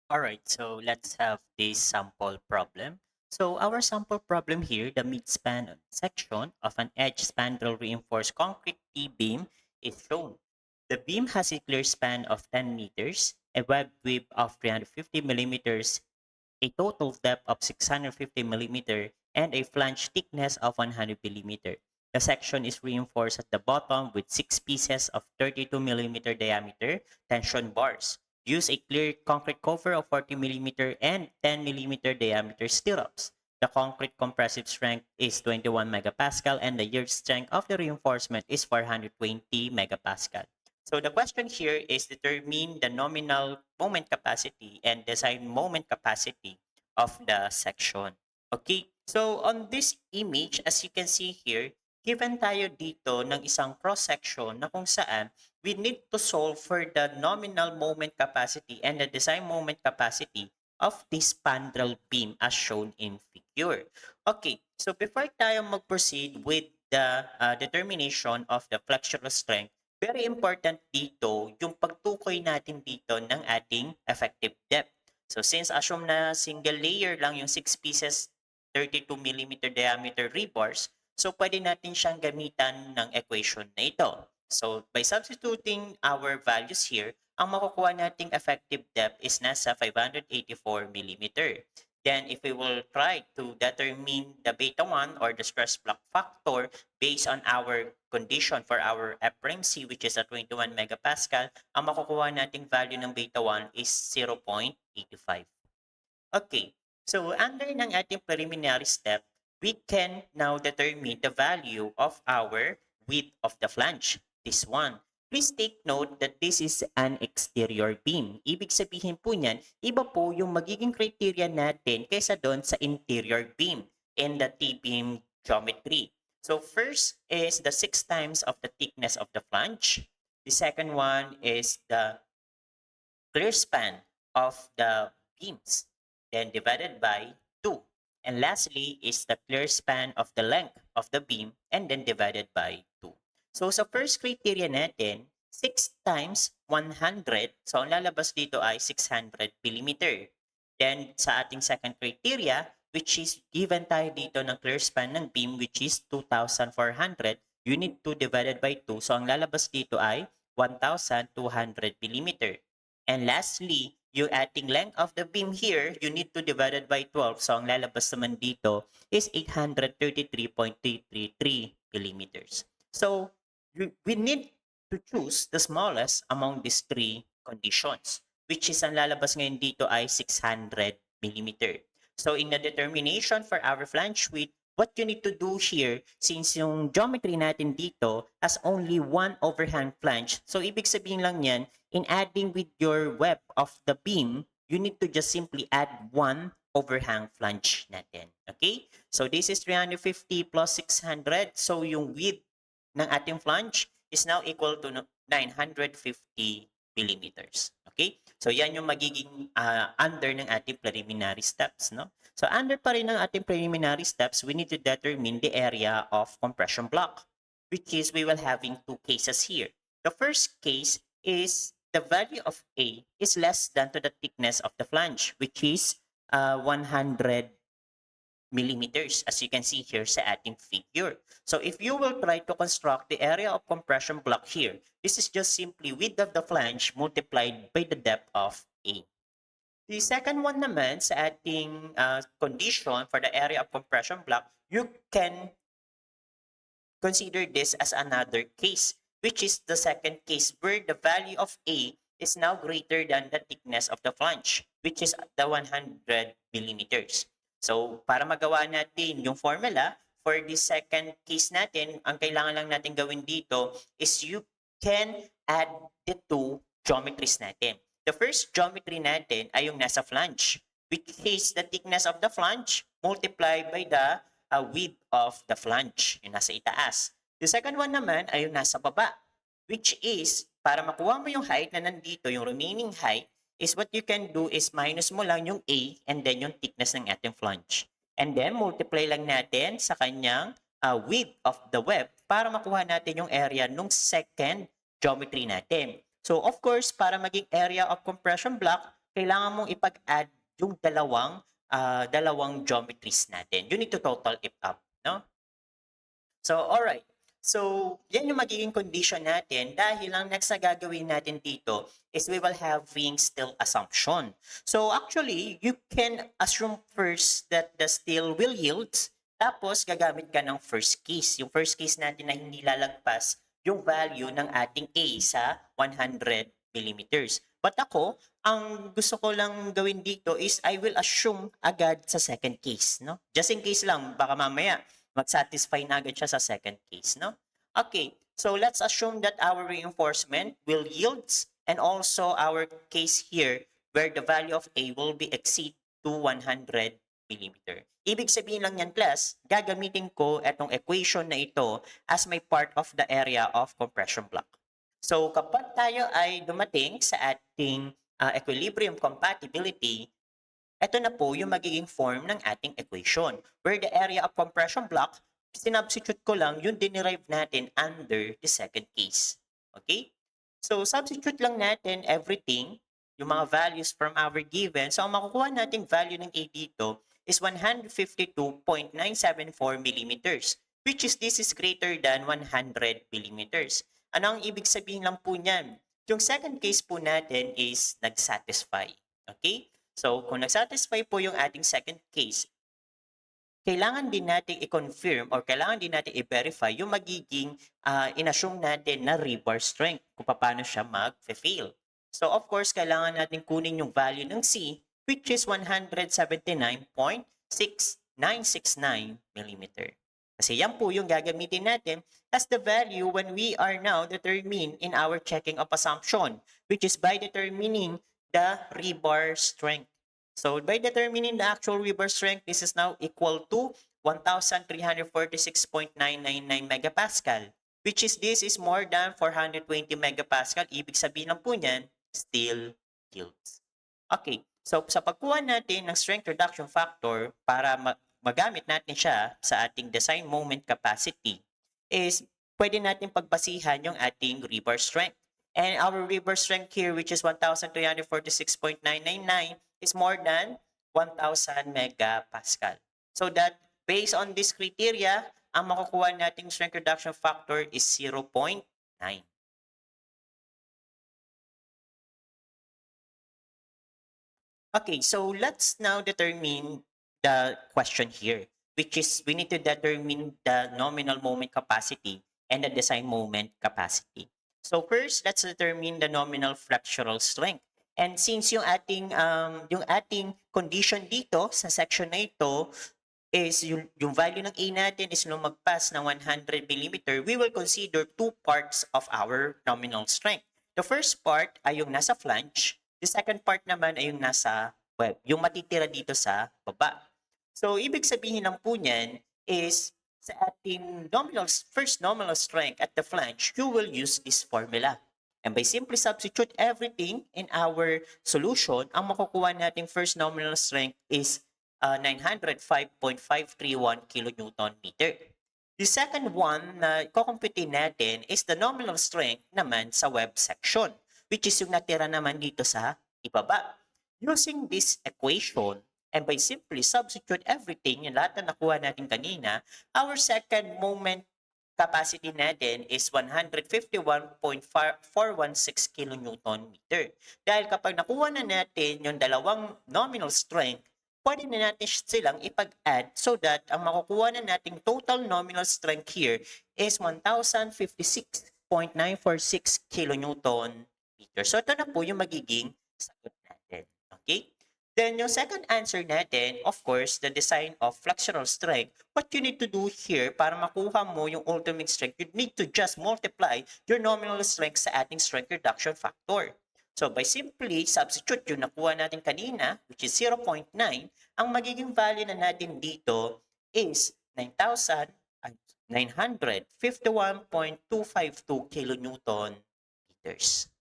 Alright, so let's have this sample problem. So our sample problem here, the midspan section of an edge spandrel reinforced concrete T-beam is shown. The beam has a clear span of 10 meters, a web width of 350 millimeters, a total depth of 650 millimeter, and a flange thickness of 100 millimeter. The section is reinforced at the bottom with 6 pieces of 32 millimeter diameter tension bars. Use a clear concrete cover of 40 millimeter and 10 millimeter diameter stirrups. The concrete compressive strength is 21 megapascal and the yield strength of the reinforcement is 420 megapascal. So the question here is determine the nominal moment capacity and design moment capacity of the section. Okay, so on this image, as you can see here, given tayo dito ng isang cross-section na kung saan we need to solve for the nominal moment capacity and the design moment capacity of this spandrel beam as shown in figure. Okay, so before tayo mag-proceed with the determination of the flexural strength, very important dito yung pagtukoy natin dito ng ating effective depth. So since assume na single layer lang yung 6 pieces 32 millimeter diameter rebars, so pwede natin siyang gamitan ng equation na ito. So by substituting our values here, ang makukuha nating effective depth is nasa 584 millimeter. Then if we will try to determine the beta 1 or the stress block factor based on our condition for our FRMC which is at 21 megapascal, ang makukuha nating value ng beta 1 is 0.85. Okay, so under ng ating preliminary step, we can now determine the value of our width of the flange, this one. Please take note that this is an exterior beam. Ibig sabihin po niyan, iba po yung magiging criteria natin kaysa doon sa interior beam in the T-beam geometry. So first is the 6 times of the thickness of the flange. The second one is the clear span of the beams, then divided by 2. And lastly is the clear span of the length of the beam and then divided by 2. So sa first criteria natin, 6 times 100, so ang lalabas dito ay 600 millimeter. Then sa ating second criteria, which is given tayo dito ng clear span ng beam which is 2,400, unit 2 divided by 2, so ang lalabas dito ay 1,200 millimeter. And lastly, yung ating length of the beam here, you need to divide it by 12. So, ang lalabas naman dito is 833.333 millimeters. So, we need to choose the smallest among these three conditions, which is ang lalabas ngayon dito ay 600 millimeter. So, in the determination for our flange width, what you need to do here, since yung geometry natin dito has only one overhang flange, so ibig sabihin lang yan, in adding with your web of the beam, you need to just simply add one overhang flange natin. Okay? So this is 350 plus 600. So yung width ng ating flange is now equal to 950 millimeters. Okay? So yan yung magiging under ng ating preliminary steps. No? So under pa rin ng ating preliminary steps, we need to determine the area of compression block, which is we will having two cases here. The first case is the value of A is less than to the thickness of the flange, which is 100 millimeters, as you can see here sa ating figure. So if you will try to construct the area of compression block here, this is just simply width of the flange multiplied by the depth of A. The second one naman sa ating condition for the area of compression block, you can consider this as another case, which is the second case where the value of A is now greater than the thickness of the flange, which is the 100 millimeters. So, para magawa natin yung formula, for the second case natin, ang kailangan lang natin gawin dito is you can add the two geometries natin. The first geometry natin ay yung nasa flange, which is the thickness of the flange multiplied by the width of the flange, yung nasa itaas. The second one naman ay yung nasa baba, which is, para makuha mo yung height na nandito, yung remaining height, is what you can do is minus mo lang yung A and then yung thickness ng ating flange. And then, multiply lang natin sa kanyang width of the web para makuha natin yung area nung second geometry natin. So, of course, para maging area of compression block, kailangan mong ipag-add yung dalawang geometries natin. You need to total it up, no? So, alright. So, yan yung magiging condition natin dahil ang next na gagawin natin dito is we will having still assumption. So, actually, you can assume first that the still will yields, tapos gagamit ka ng first case. Yung first case natin na hindi lalagpas yung value ng ating A sa 100 millimeters. But ako, ang gusto ko lang gawin dito is I will assume agad sa second case, no? Just in case lang, baka mamaya mag-satisfy na agad siya sa second case, no? Okay, so let's assume that our reinforcement will yields and also our case here where the value of A will be exceed to 100 millimeter. Ibig sabihin lang yan, class, gagamitin ko itong equation na ito as my part of the area of compression block. So kapag tayo ay dumating sa ating equilibrium compatibility, ito na po yung magiging form ng ating equation where the area of compression block, sinubstitute ko lang yung dinerive natin under the second case. Okay? So, substitute lang natin everything, yung mga values from our given. So, ang makukuha nating value ng A dito is 152.974 millimeters, which is this is greater than 100 millimeters. Ano ang ibig sabihin lang po niyan? Yung second case po natin is nag-satisfy. Okay? So, kung nag-satisfy po yung ating second case, kailangan din natin i-confirm or kailangan din natin i-verify yung magiging inassume natin na rebar strength kung paano siya mag-fail. So, of course, kailangan natin kunin yung value ng C, which is 179.6969 millimeter. Kasi yan po yung gagamitin natin as the value when we are now determine in our checking of assumption, which is by determining the rebar strength. So by determining the actual rebar strength, this is now equal to 1,346.999 megapascal, which is this is more than 420 megapascal. Ibig sabihin lang po niyan, still yields. Okay, so sa pagkuha natin ng strength reduction factor para magamit natin siya sa ating design moment capacity is pwede natin pagbasihan yung ating rebar strength. And our rebar strength here, which is 1,346.999, is more than 1,000 megapascal. So that based on this criteria, ang makukuha nating strength reduction factor is 0.9. Okay, so let's now determine the question here, which is we need to determine the nominal moment capacity and the design moment capacity. So first, let's determine the nominal flexural strength. And since yung ating condition dito sa section na ito is yung value ng A natin is lumagpas ng 100 millimeter, we will consider two parts of our nominal strength. The first part ay yung nasa flange. The second part naman ay yung nasa web, yung matitira dito sa baba. So, ibig sabihin lang po niyan is sa ating first nominal strength at the flange, you will use this formula. And by simply substitute everything in our solution, ang makukuha nating first nominal strength is 905.531 kilonewton meter. The second one na kukumputin natin is the nominal strength naman sa web section, which is yung natira naman dito sa ibaba. Using this equation, and by simply substitute everything, yung lahat na nakuha natin kanina, our second moment capacity natin is 151.416 kilonewton meter. Dahil kapag nakuha na natin yung dalawang nominal strength, pwede na natin silang ipag-add so that ang makukuha na nating total nominal strength here is 1,056.946 kilonewton meter. So ito na po yung magiging sagot natin. Okay? Then yung second answer natin, of course, the design of flexural strength. What you need to do here para makuha mo yung ultimate strength, you need to just multiply your nominal strength sa ating strength reduction factor. So by simply substitute yung nakuha natin kanina, which is 0.9, ang magiging value na natin dito is 9,951.252 kilonewton meters.